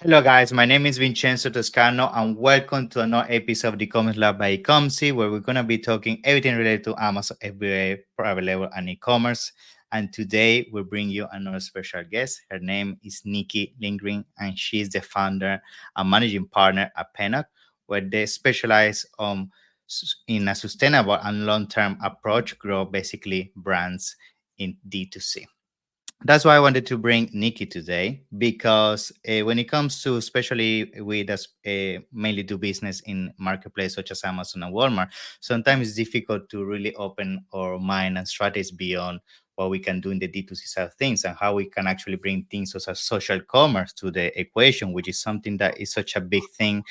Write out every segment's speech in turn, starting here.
Hello, guys. My name is Vincenzo Toscano, and welcome to another episode of the eCommerce Lab by Ecomcy, where we're going to be talking everything related to Amazon FBA, private label, and e-commerce. And today, we bring you another special guest. Her name is Nikki Lindgren, and she's the founder and managing partner at Pennock, where they specialize in a sustainable and long-term approach, grow basically brands in D2C. That's why I wanted to bring Nikki today because when it comes to, especially with us mainly do business in marketplace such as Amazon and Walmart, sometimes it's difficult to really open our mind and strategies beyond what we can do in the D2C side of things and how we can actually bring things such as social commerce to the equation, which is something that is such a big thing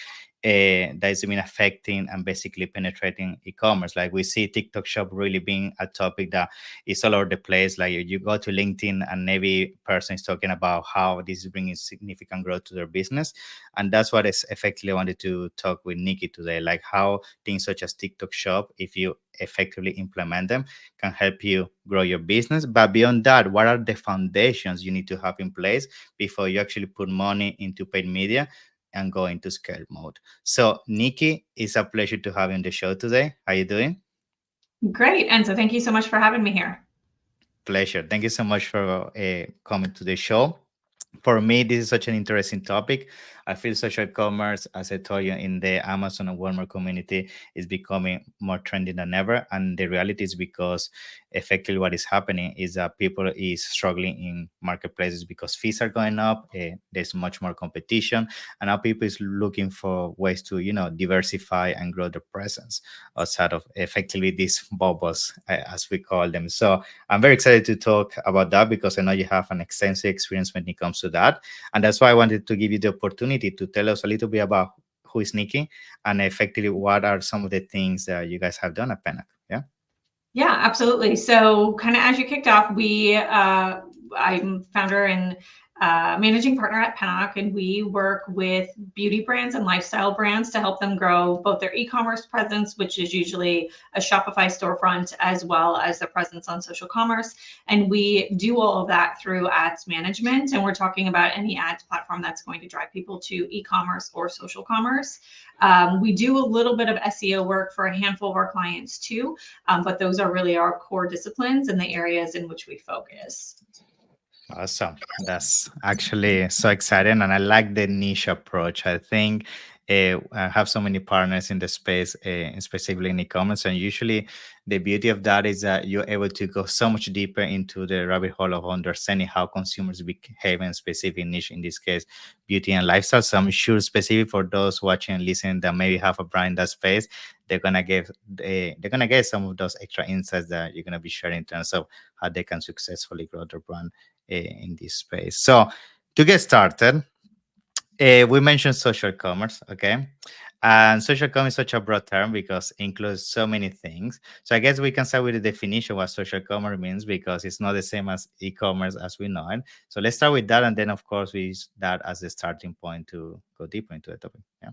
that has been affecting and basically penetrating e-commerce. Like we see TikTok Shop really being a topic that is all over the place. Like you go to LinkedIn and every person is talking about how this is bringing significant growth to their business. And that's what is effectively wanted to talk with Nikki today, like how things such as TikTok Shop, if you effectively implement them, can help you grow your business. But beyond that, what are the foundations you need to have in place before you actually put money into paid media and go into scale mode? So Nikki, it's a pleasure to have you on the show today. How you doing? Great. And so thank you so much for having me here. Pleasure. Thank you so much for coming to the show. For me, this is such an interesting topic. I feel social commerce, as I told you, in the Amazon and Walmart community is becoming more trendy than ever. And the reality is because effectively what is happening is that people is struggling in marketplaces because fees are going up. There's much more competition, and now people is looking for ways to diversify and grow their presence outside of effectively these bubbles, as we call them. So I'm very excited to talk about that because I know you have an extensive experience when it comes to that. And that's why I wanted to give you the opportunity to tell us a little bit about who is Nikki and effectively what are some of the things that you guys have done at Pennock. Yeah. Yeah, absolutely. So kind of as you kicked off, I'm founder and managing partner at Pennock, and we work with beauty brands and lifestyle brands to help them grow both their e-commerce presence, which is usually a Shopify storefront, as well as their presence on social commerce. And we do all of that through ads management. And we're talking about any ads platform that's going to drive people to e-commerce or social commerce. We do a little bit of SEO work for a handful of our clients too, but those are really our core disciplines and the areas in which we focus. Awesome. That's actually so exciting. And I like the niche approach. I think I have so many partners in the space, specifically in e-commerce. And usually the beauty of that is that you're able to go so much deeper into the rabbit hole of understanding how consumers behave in specific niche, in this case, beauty and lifestyle. So I'm sure specific for those watching and listening that maybe have a brand in that space, they're gonna get some of those extra insights that you're gonna be sharing in terms of how they can successfully grow their brand in this space. So to get started, we mentioned social commerce, okay? And social commerce is such a broad term because it includes so many things. So I guess we can start with the definition of what social commerce means because it's not the same as e-commerce as we know it. So let's start with that, and then of course we use that as the starting point to go deeper into the topic. Yeah.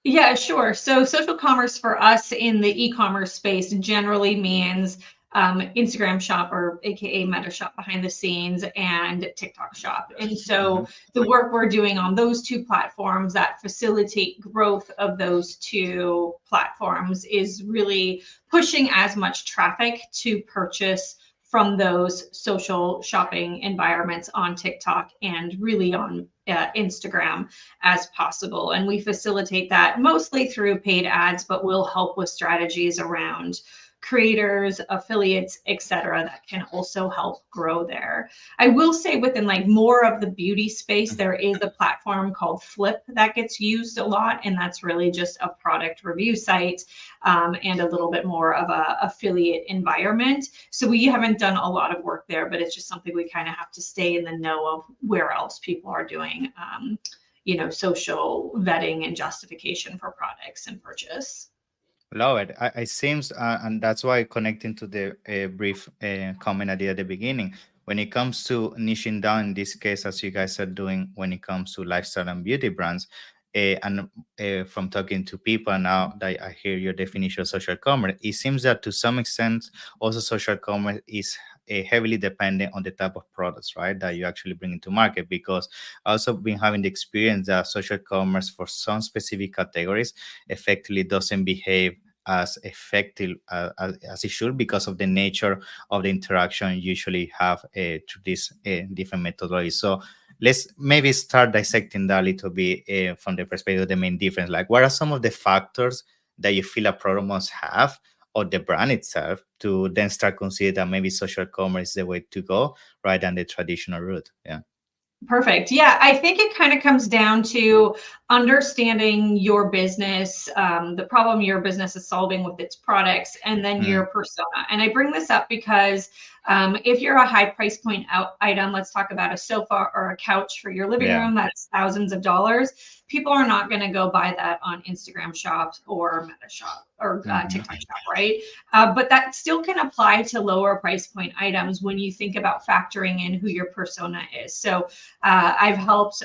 Yeah, sure. So social commerce for us in the e-commerce space generally means Instagram shop, or AKA Meta shop behind the scenes, and TikTok shop. And so the work we're doing on those two platforms that facilitate growth of those two platforms is really pushing as much traffic to purchase from those social shopping environments on TikTok and really on Instagram as possible. And we facilitate that mostly through paid ads, but we'll help with strategies around creators, affiliates, etc., that can also help grow there. I will say within like more of the beauty space, there is a platform called Flip that gets used a lot, and that's really just a product review site and a little bit more of a affiliate environment. So we haven't done a lot of work there, but it's just something we kind of have to stay in the know of where else people are doing social vetting and justification for products and purchase. Love it. It seems, and that's why connecting to the brief comment I did at the beginning, when it comes to niching down, in this case, as you guys are doing, when it comes to lifestyle and beauty brands, and from talking to people now that I hear your definition of social commerce, it seems that to some extent, also social commerce is heavily dependent on the type of products, right, that you actually bring into market. Because I also been having the experience that social commerce for some specific categories effectively doesn't behave as effective as it should, because of the nature of the interaction you usually have through these different methodologies. So let's maybe start dissecting that a little bit from the perspective of the main difference. Like, what are some of the factors that you feel a product must have, or the brand itself, to then start consider that maybe social commerce is the way to go rather than the traditional route? Yeah. Perfect. Yeah, I think it kind of comes down to understanding your business, the problem your business is solving with its products, and then your persona. And I bring this up because if you're a high price point item, let's talk about a sofa or a couch for your living Yeah. room, that's thousands of dollars. People are not going to go buy that on Instagram Shop or Meta Shop or TikTok Shop, right? But that still can apply to lower price point items when you think about factoring in who your persona is. So I've helped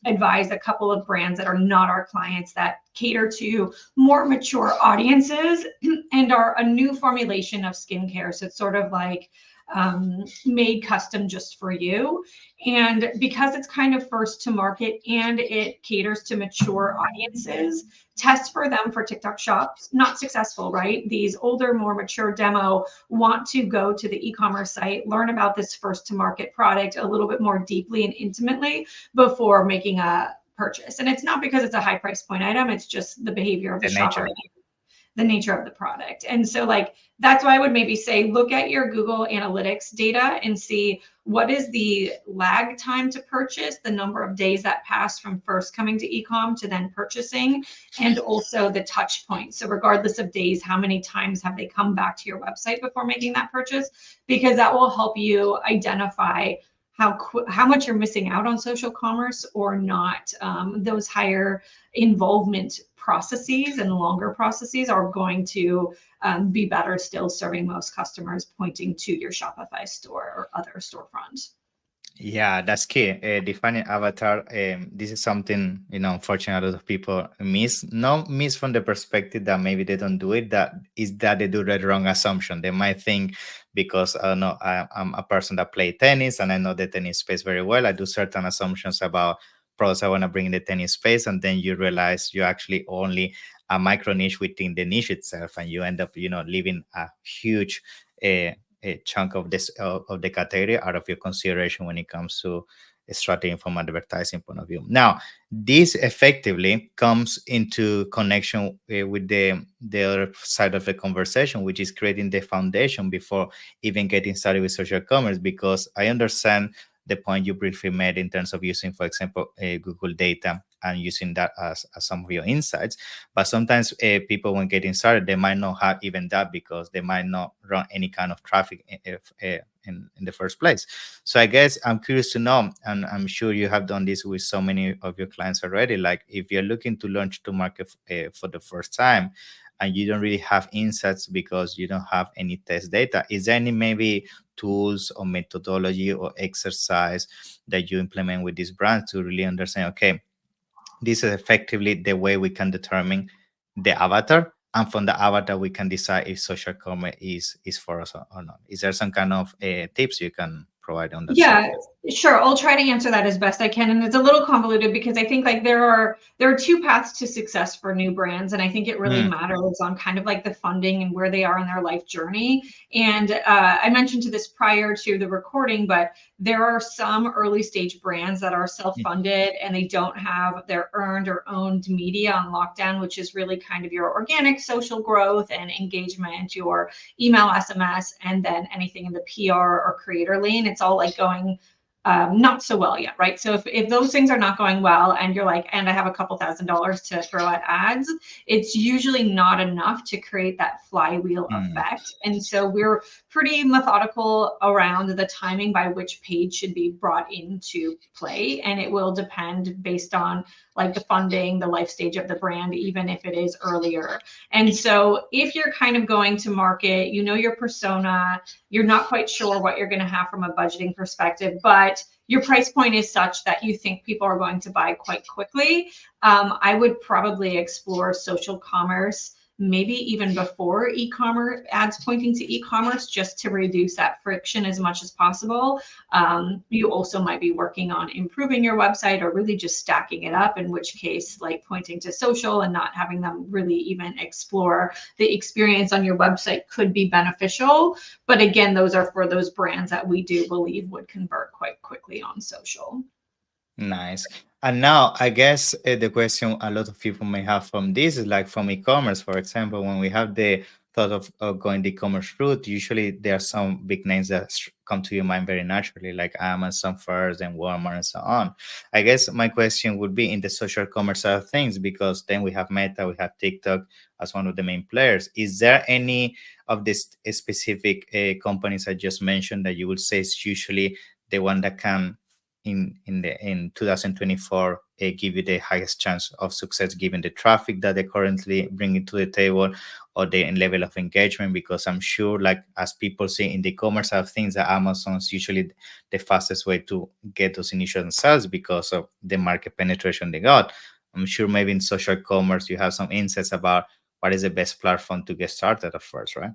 advise a couple of brands that are not our clients that cater to more mature audiences and are a new formulation of skincare. So it's sort of like made custom just for you. And because it's kind of first to market and it caters to mature audiences, test for them for TikTok shops. Not successful, right? These older, more mature demo want to go to the e-commerce site, learn about this first to market product a little bit more deeply and intimately before making a purchase. And it's not because it's a high price point item, it's just the behavior of the shopper, the nature of the product. And so like, that's why I would maybe say, look at your Google Analytics data and see what is the lag time to purchase, the number of days that pass from first coming to e-com to then purchasing, and also the touch points. So regardless of days, how many times have they come back to your website before making that purchase? Because that will help you identify how much you're missing out on social commerce or not. Those higher involvement processes and longer processes are going to be better still serving most customers, pointing to your Shopify store or other storefront. Yeah, that's key. Defining avatar. This is something, unfortunately, a lot of people miss. Not miss from the perspective that maybe they don't do it. That is that they do the wrong assumption. They might think, because I don't know, I'm a person that play tennis and I know the tennis space very well. I do certain assumptions about products I want to bring in the tennis space, and then you realize you're actually only a micro niche within the niche itself, and you end up, leaving a huge a chunk of this of the category out of your consideration when it comes to a strategy from an advertising point of view. Now, this effectively comes into connection with the other side of the conversation, which is creating the foundation before even getting started with social commerce. Because I understand the point you briefly made in terms of using, for example, Google data and using that as some of your insights. But sometimes people, when getting started, they might not have even that, because they might not run any kind of traffic in the first place. So I guess I'm curious to know, and I'm sure you have done this with so many of your clients already, like if you're looking to launch to market for the first time, and you don't really have insights because you don't have any test data, is there any maybe tools or methodology or exercise that you implement with these brands to really understand, okay, this is effectively the way we can determine the avatar, and from the avatar we can decide if social commerce is for us or not? Is there some kind of tips you can provide on that Yeah, subject? sure. I'll try to answer that as best I can. And it's a little convoluted because I think like there are two paths to success for new brands. And I think it really matters on kind of like the funding and where they are in their life journey. And I mentioned to this prior to the recording, but there are some early stage brands that are self-funded and they don't have their earned or owned media on lockdown, which is really kind of your organic social growth and engagement, your email, SMS, and then anything in the PR or creator lane. It's all like going not so well yet, right? So if those things are not going well and you're like, and I have a couple $1,000s to throw at ads, it's usually not enough to create that flywheel effect. And so we're pretty methodical around the timing by which page should be brought into play. And it will depend based on like the funding, the life stage of the brand, even if it is earlier. And so if you're kind of going to market, you know your persona, you're not quite sure what you're going to have from a budgeting perspective, but your price point is such that you think people are going to buy quite quickly, I would probably explore social commerce maybe even before e-commerce ads pointing to e-commerce, just to reduce that friction as much as possible. You also might be working on improving your website or really just stacking it up, in which case like pointing to social and not having them really even explore the experience on your website could be beneficial. But again, those are for those brands that we do believe would convert quite quickly on social. Nice. And now, I guess the question a lot of people may have from this is like from e-commerce, for example, when we have the thought of going the e-commerce route, usually there are some big names that come to your mind very naturally, like Amazon first and Walmart and so on. I guess my question would be in the social commerce side of things, because then we have Meta, we have TikTok as one of the main players. Is there any of these specific companies I just mentioned that you would say is usually the one that can in 2024 give you the highest chance of success given the traffic that they currently bringing to the table or the level of engagement? Because I'm sure, like as people say in the commerce of things, that Amazon's usually the fastest way to get those initial sales because of the market penetration they got. I'm sure maybe in social commerce you have some insights about what is the best platform to get started at first, right?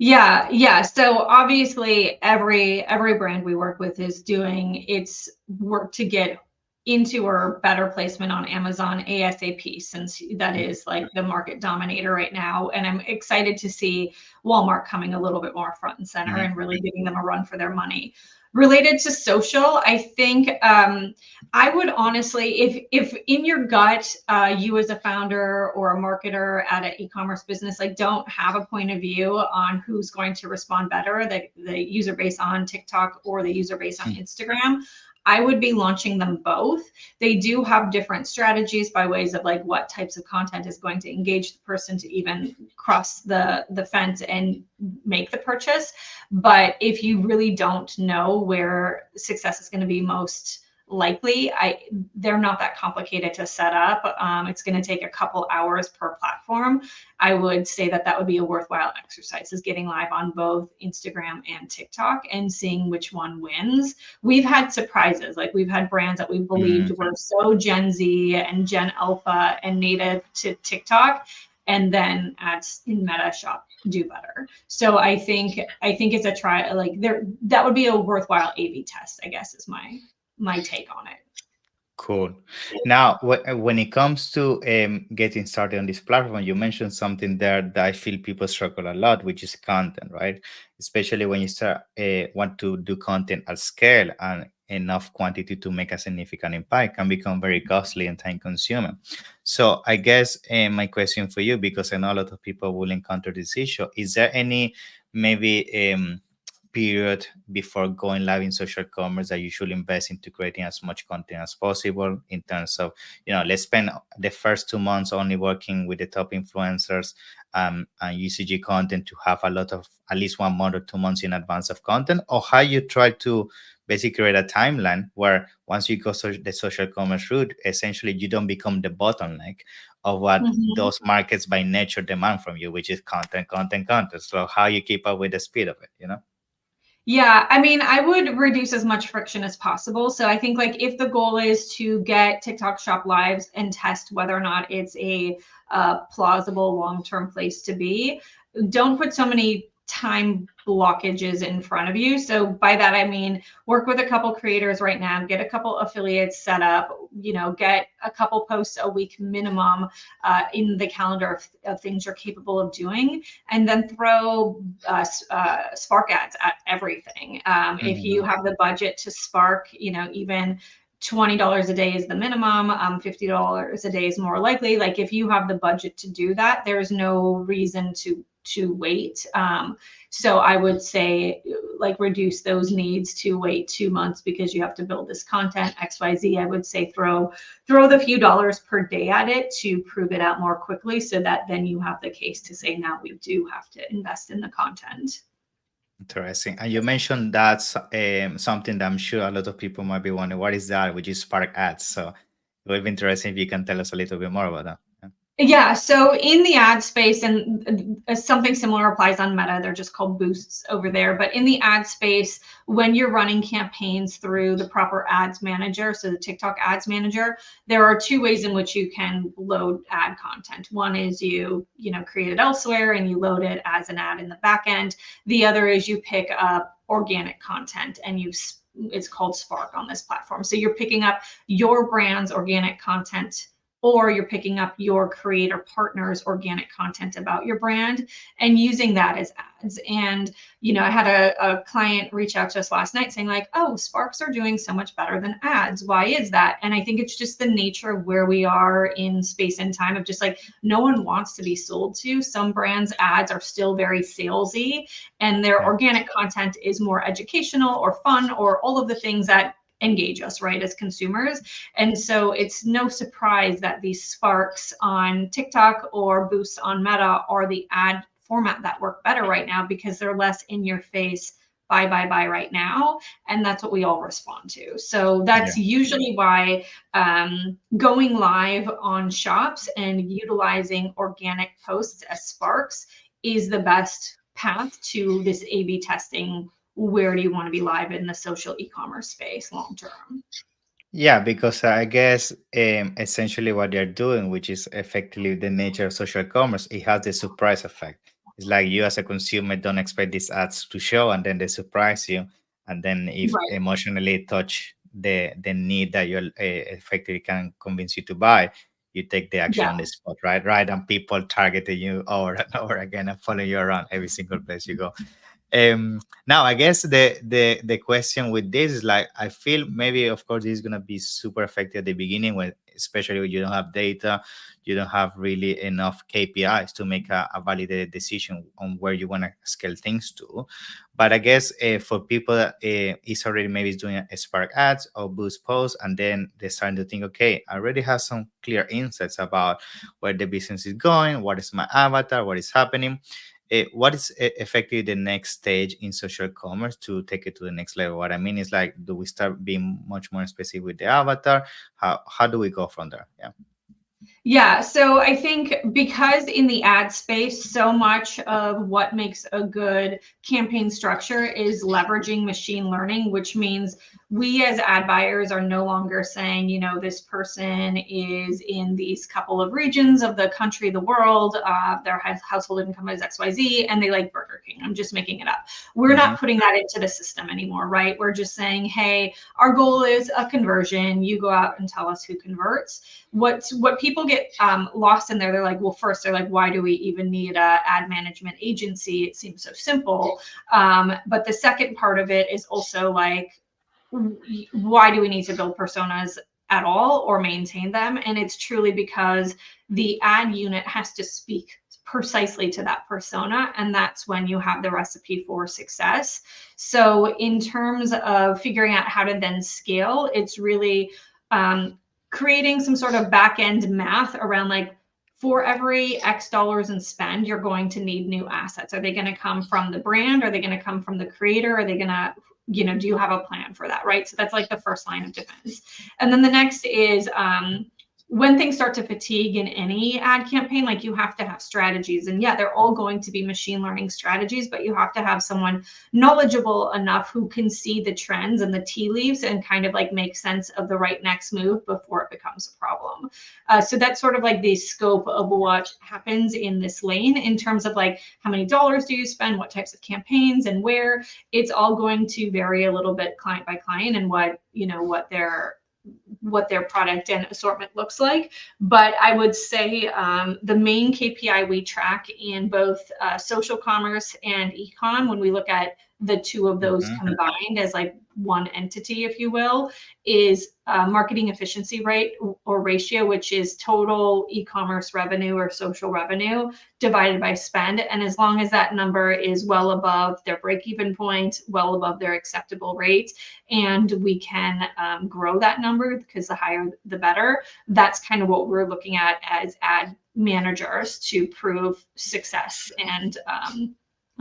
Yeah. So obviously every brand we work with is doing its work to get into or better placement on Amazon ASAP, since that is like the market dominator right now. And I'm excited to see Walmart coming a little bit more front and center Mhm. and really giving them a run for their money. Related to social, I think I would honestly, if in your gut, you as a founder or a marketer at an e-commerce business, like don't have a point of view on who's going to respond better, the user base on TikTok or the user base on Instagram, I would be launching them both. They do have different strategies by ways of like what types of content is going to engage the person to even cross the fence and make the purchase. But if you really don't know where success is going to be most likely, they're not that complicated to set up. It's going to take a couple hours per platform. I would say that would be a worthwhile exercise, is getting live on both Instagram and TikTok and seeing which one wins. We've had surprises. Like we've had brands that we believed were so Gen Z and Gen Alpha and native to TikTok, and then ads in Meta Shop do better. So I think it's a try. Like that would be a worthwhile A/B test, I guess, is my take on it. Cool. Now, when it comes to getting started on this platform, you mentioned something there that I feel people struggle a lot, which is content, right? Especially when you start want to do content at scale and enough quantity to make a significant impact, can become very costly and time consuming. So I guess my question for you, because I know a lot of people will encounter this issue, is there any maybe period before going live in social commerce that you should invest into creating as much content as possible, in terms of, let's spend the first 2 months only working with the top influencers and UCG content to have a lot of at least 1 month or 2 months in advance of content? Or how you try to basically create a timeline where once you go the social commerce route, essentially you don't become the bottleneck of what those markets by nature demand from you, which is content. So how you keep up with the speed of it? Yeah, I mean, I would reduce as much friction as possible. So I think like if the goal is to get TikTok Shop lives and test whether or not it's a plausible long-term place to be, don't put so many time blockages in front of you. So by that, I mean, work with a couple creators right now, get a couple affiliates set up, get a couple posts a week minimum in the calendar of things you're capable of doing, and then throw Spark ads at everything. If you have the budget to Spark, even $20 a day is the minimum. $50 a day is more likely. Like if you have the budget to do that, there's no reason to wait. So I would say like reduce those needs to wait 2 months because you have to build this content XYZ. I would say throw the few dollars per day at it to prove it out more quickly, so that then you have the case to say, now we do have to invest in the content. Interesting. And you mentioned that's something that I'm sure a lot of people might be wondering, what is that, which is Spark Ads. So it would be interesting if you can tell us a little bit more about that. Yeah. Yeah, so in the ad space, and something similar applies on Meta, they're just called boosts over there. But in the ad space, when you're running campaigns through the proper ads manager, so the TikTok ads manager, there are two ways in which you can load ad content. One is you create it elsewhere and you load it as an ad in the back end. The other is you pick up organic content and it's called Spark on this platform. So you're picking up your brand's organic content, or you're picking up your creator partner's organic content about your brand and using that as ads. And, I had a client reach out to us last night saying like, oh, Sparks are doing so much better than ads. Why is that? And I think it's just the nature of where we are in space and time of just like, no one wants to be sold to. Some brands' ads are still very salesy, and their Yeah. organic content is more educational or fun or all of the things that engage us, right, as consumers. And so it's no surprise that these sparks on TikTok or boosts on Meta are the ad format that work better right now, because they're less in your face, buy right now. And that's what we all respond to. So Yeah. that's usually why going live on shops and utilizing organic posts as sparks is the best path to this A/B testing. Where do you want to be live in the social e-commerce space long term? Yeah, because I guess essentially what they're doing, which is effectively the nature of social commerce, it has the surprise effect. It's like you as a consumer don't expect these ads to show, and then they surprise you, and then if Right. emotionally touch the need that you're effectively can convince you to buy, you take the action Yeah. on the spot, right? Right, and people targeting you over and over again and follow you around every single place you go. Now I guess the question with this is like, I feel maybe of course this is going to be super effective at the beginning, when especially when you don't have data, you don't have really enough KPIs to make a validated decision on where you want to scale things to. But I guess for people that is already maybe doing a Spark ads or Boost posts, and then they're starting to think, okay, I already have some clear insights about where the business is going, what is my avatar, what is happening. What is effectively the next stage in social commerce to take it to the next level? What I mean is like, do we start being much more specific with the avatar? How do we go from there? Yeah. Yeah, so I think because in the ad space, so much of what makes a good campaign structure is leveraging machine learning, which means we as ad buyers are no longer saying, this person is in these couple of regions of the country, the world, their household income is XYZ, and they like Burger King. I'm just making it up. We're Hmm. not putting that into the system anymore, right? We're just saying, hey, our goal is a conversion. You go out and tell us who converts. What people get lost in there, they're like, well, first they're like, why do we even need a ad management agency? It seems so simple. But the second part of it is also like, why do we need to build personas at all or maintain them? And it's truly because the ad unit has to speak precisely to that persona, and that's when you have the recipe for success. So in terms of figuring out how to then scale, it's really creating some sort of back end math around like, for every X dollars in spend, you're going to need new assets. Are they going to come from the brand? Are they going to come from the creator? Are they going to, do you have a plan for that? Right. So that's like the first line of defense. And then the next is when things start to fatigue in any ad campaign, like you have to have strategies. And yeah, they're all going to be machine learning strategies, but you have to have someone knowledgeable enough who can see the trends and the tea leaves and kind of like make sense of the right next move before it becomes a problem. So that's sort of like the scope of what happens in this lane in terms of like, how many dollars do you spend, what types of campaigns, and where. It's all going to vary a little bit client by client and what their product and assortment looks like. But I would say the main KPI we track in both social commerce and ecom, when we look at the two of those Hmm. combined as like one entity, if you will, is marketing efficiency rate or ratio, which is total e-commerce revenue or social revenue divided by spend. And as long as that number is well above their break-even point, well above their acceptable rate, and we can grow that number, because the higher the better, that's kind of what we're looking at as ad managers to prove success and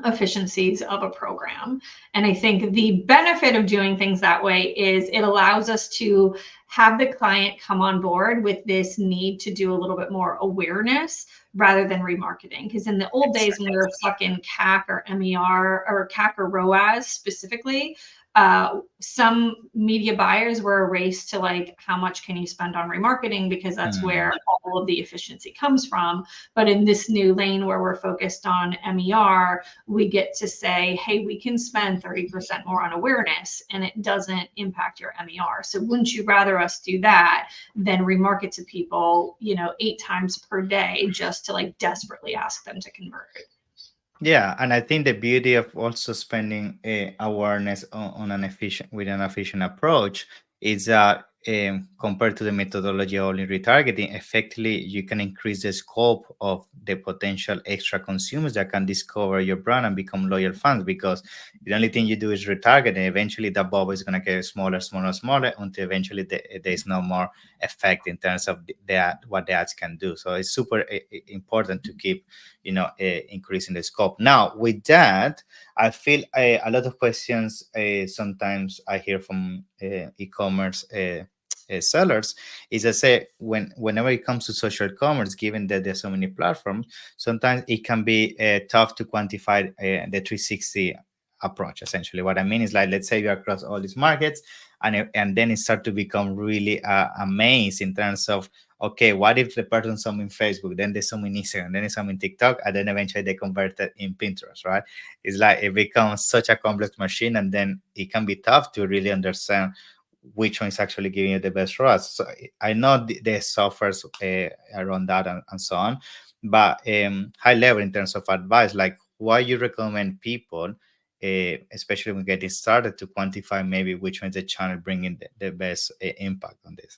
efficiencies of a program. And I think the benefit of doing things that way is it allows us to have the client come on board with this need to do a little bit more awareness rather than remarketing. Because in the old days, when we were stuck in CAC or MER or CAC or ROAS specifically, some media buyers were a race to like, how much can you spend on remarketing? Because that's where all of the efficiency comes from. But in this new lane where we're focused on MER, we get to say, hey, we can spend 30% more on awareness and it doesn't impact your MER. So wouldn't you rather us do that than remarket to people, 8 times per day just to like desperately ask them to convert? Yeah, and I think the beauty of also spending awareness on an efficient approach is that compared to the methodology of only retargeting, effectively you can increase the scope of the potential extra consumers that can discover your brand and become loyal fans. Because the only thing you do is retarget, and eventually that bubble is going to get smaller, smaller, smaller until eventually there's no more effect in terms of what the ads can do. So it's super important to keep increasing the scope. Now, with that, I feel a lot of questions sometimes I hear from e-commerce sellers is I say whenever it comes to social commerce, given that there's so many platforms, sometimes it can be tough to quantify the 360 approach. Essentially, what I mean is, like, let's say you're across all these markets, and then it starts to become really a maze in terms of, okay, what if the person saw me in Facebook, then they saw me in Instagram, then they saw me in TikTok, and then eventually they converted in Pinterest, right? It's like it becomes such a complex machine, and then it can be tough to really understand which one is actually giving you the best ROAS. So I know the softwares around that and so on, but high level in terms of advice, like why you recommend people, especially when getting started, to quantify maybe which one is the channel bringing the best impact on this.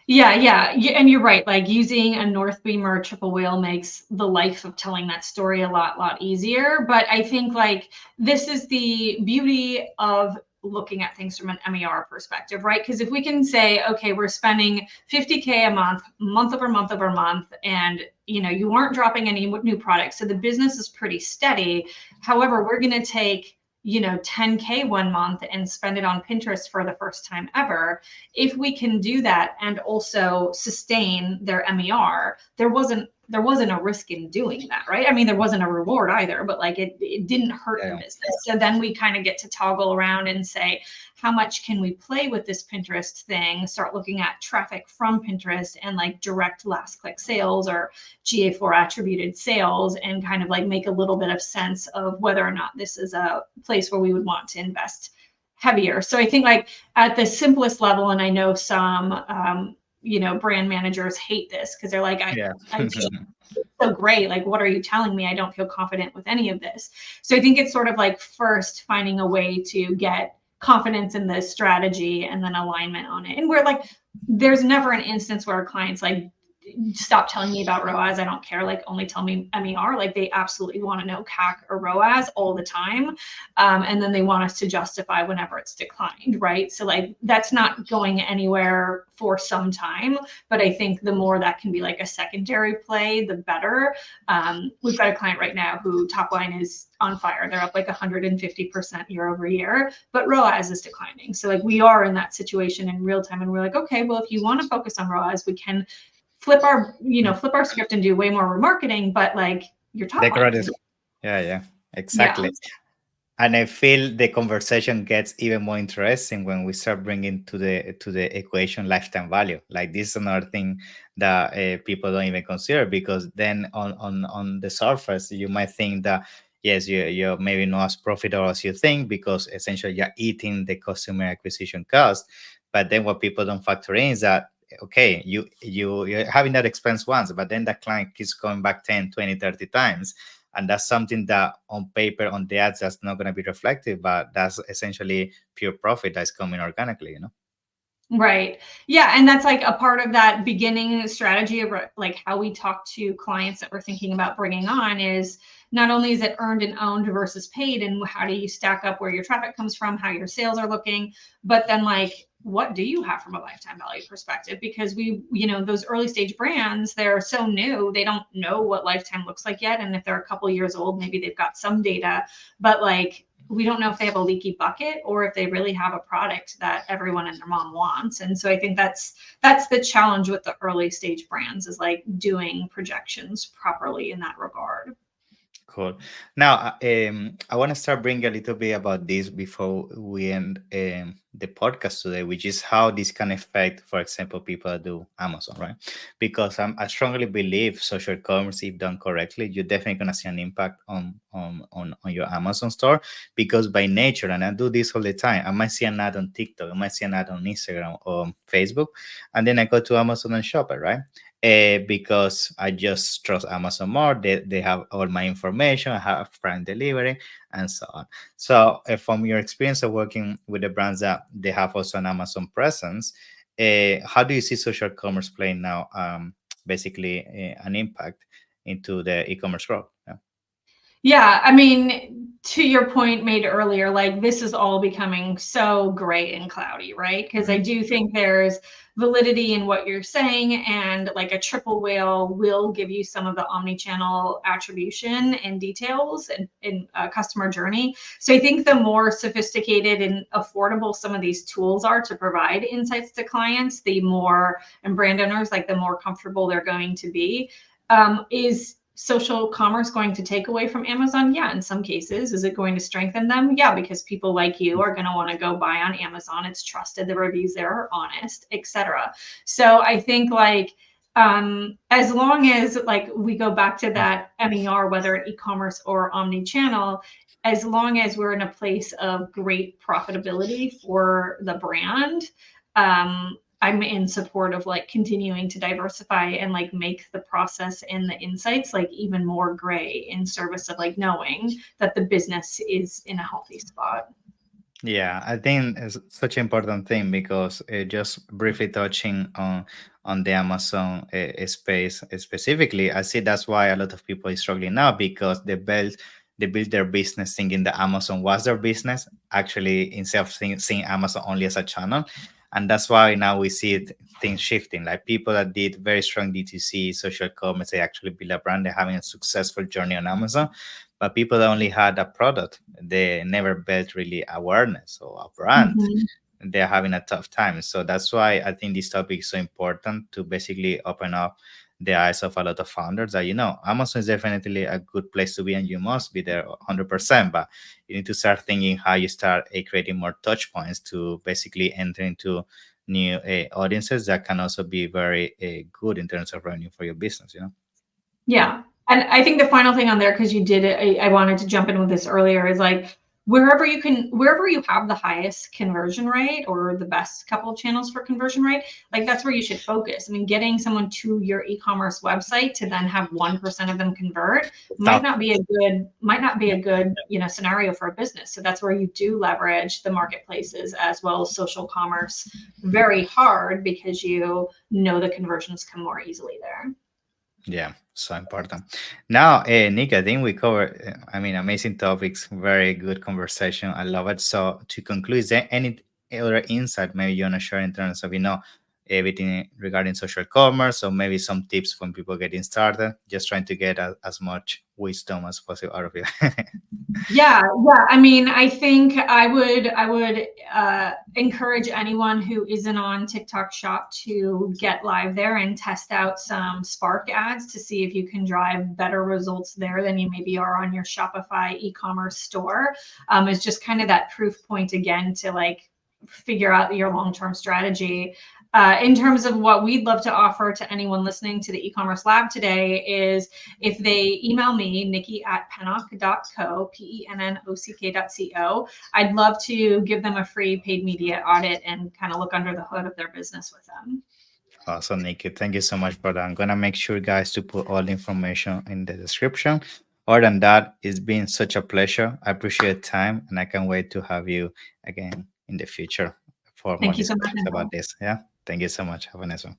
Yeah, and you're right. Like using a North Beam or a triple whale makes the life of telling that story a lot easier. But I think like this is the beauty of looking at things from an MER perspective, right? Because if we can say, okay, we're spending 50K a month over month, and you aren't dropping any new products, so the business is pretty steady. However, we're going to take 10K one month and spend it on Pinterest for the first time ever. If we can do that and also sustain their MER, there wasn't a risk in doing that, right? I mean, there wasn't a reward either, but like it didn't hurt the business. So then we kind of get to toggle around and say, how much can we play with this Pinterest thing? Start looking at traffic from Pinterest and like direct last click sales or GA4 attributed sales, and kind of like make a little bit of sense of whether or not this is a place where we would want to invest heavier. So I think like at the simplest level, and I know some brand managers hate this because they're like, I feel so great. Like, what are you telling me? I don't feel confident with any of this. So I think it's sort of like first finding a way to get confidence in the strategy and then alignment on it. And we're like, there's never an instance where our clients like, stop telling me about ROAS. I don't care. Like, only tell me MER. Like, they absolutely want to know CAC or ROAS all the time. And then they want us to justify whenever it's declined, right? So like, that's not going anywhere for some time. But I think the more that can be like a secondary play, the better. We've got a client right now who top line is on fire. They're up like 150% year over year, but ROAS is declining. So like, we are in that situation in real time, and we're like, okay, well, if you want to focus on ROAS, we can flip our script and do way more remarketing, but like your top line. Yeah, exactly. Yeah. And I feel the conversation gets even more interesting when we start bringing to the equation lifetime value. Like, this is another thing that people don't even consider, because then on the surface you might think that yes, you're maybe not as profitable as you think, because essentially you're eating the customer acquisition cost. But then what people don't factor in is that, okay, you're having that expense once, but then the client keeps coming back 10, 20, 30 times. And that's something that on paper, on the ads, that's not going to be reflective, but that's essentially pure profit that's coming organically, Right. Yeah. And that's like a part of that beginning strategy of like how we talk to clients that we're thinking about bringing on is not only is it earned and owned versus paid, and how do you stack up where your traffic comes from, how your sales are looking, but then like what do you have from a lifetime value perspective? Because those early stage brands, they're so new, they don't know what lifetime looks like yet. And if they're a couple years old, maybe they've got some data, but like, we don't know if they have a leaky bucket or if they really have a product that everyone and their mom wants. And so I think that's the challenge with the early stage brands, is like doing projections properly in that regard. Cool. Now, I want to start bringing a little bit about this before we end the podcast today, which is how this can affect, for example, people that do Amazon, right? Because I strongly believe social commerce, if done correctly, you're definitely going to see an impact on your Amazon store. Because by nature, and I do this all the time, I might see an ad on TikTok, I might see an ad on Instagram or Facebook, and then I go to Amazon and shop it, right? Because I just trust Amazon more. They have all my information, I have Prime delivery, and so on. So, from your experience of working with the brands that they have also an Amazon presence, how do you see social commerce playing now? Basically, an impact into the e-commerce growth. Yeah. Yeah, I mean, to your point made earlier, like this is all becoming so gray and cloudy, right? Because I Mhm. do think there's validity in what you're saying, and like a triple whale will give you some of the omni-channel attribution and details in customer journey. So I think the more sophisticated and affordable some of these tools are to provide insights to clients, the more, and brand owners, like the more comfortable they're going to be. Is social commerce going to take away from Amazon? Yeah, in some cases. Is it going to strengthen them? Yeah, because people like you are going to want to go buy on Amazon. It's trusted, the reviews there are honest, etc. So I think like as long as like we go back to that MER, whether in e-commerce or omni-channel, as long as we're in a place of great profitability for the brand, I'm in support of like continuing to diversify and like make the process and the insights like even more gray in service of like knowing that the business is in a healthy spot. Yeah, I think it's such an important thing because just briefly touching on the Amazon space specifically, I see that's why a lot of people is struggling now because they built their business thinking that Amazon was their business, actually instead of seeing Amazon only as a channel, and that's why now we see things shifting. Like people that did very strong D2C social commerce, they actually build a brand, they're having a successful journey on Amazon, but people that only had a product, they never built really awareness or a brand. Mhm. They're having a tough time. So that's why I think this topic is so important to basically open up the eyes of a lot of founders that, Amazon is definitely a good place to be and you must be there 100%. But you need to start thinking how you start creating more touch points to basically enter into new audiences that can also be very good in terms of revenue for your business. Yeah. And I think the final thing on there, because you did it, I wanted to jump in with this earlier, is like wherever you have the highest conversion rate or the best couple of channels for conversion rate, like that's where you should focus. I mean, getting someone to your e-commerce website to then have 1% of them convert might Tough. not be a good, scenario for a business. So that's where you do leverage the marketplaces as well as social commerce very hard, because the conversions come more easily there. Yeah, so important. Now, Nick, I think we covered, amazing topics, very good conversation. I love it. So, to conclude, is there any other insight maybe you want to share in terms of, everything regarding social commerce, or maybe some tips when people getting started? Just trying to get as much wisdom as possible out of you. Yeah, yeah. I mean, I think I would encourage anyone who isn't on TikTok Shop to get live there and test out some Spark ads to see if you can drive better results there than you maybe are on your Shopify e-commerce store. It's just kind of that proof point again to like figure out your long-term strategy. In terms of what we'd love to offer to anyone listening to the e-commerce lab today is, if they email me, Nikki@pennock.co, Pennock.co, I'd love to give them a free paid media audit and kind of look under the hood of their business with them. Awesome, Nikki. Thank you so much for that. I'm gonna make sure, guys, to put all the information in the description. Other than that, it's been such a pleasure. I appreciate your time, and I can't wait to have you again in the future for more Thank you so much, discussions about Nicole. this. Yeah. Thank you so much. Have a nice one.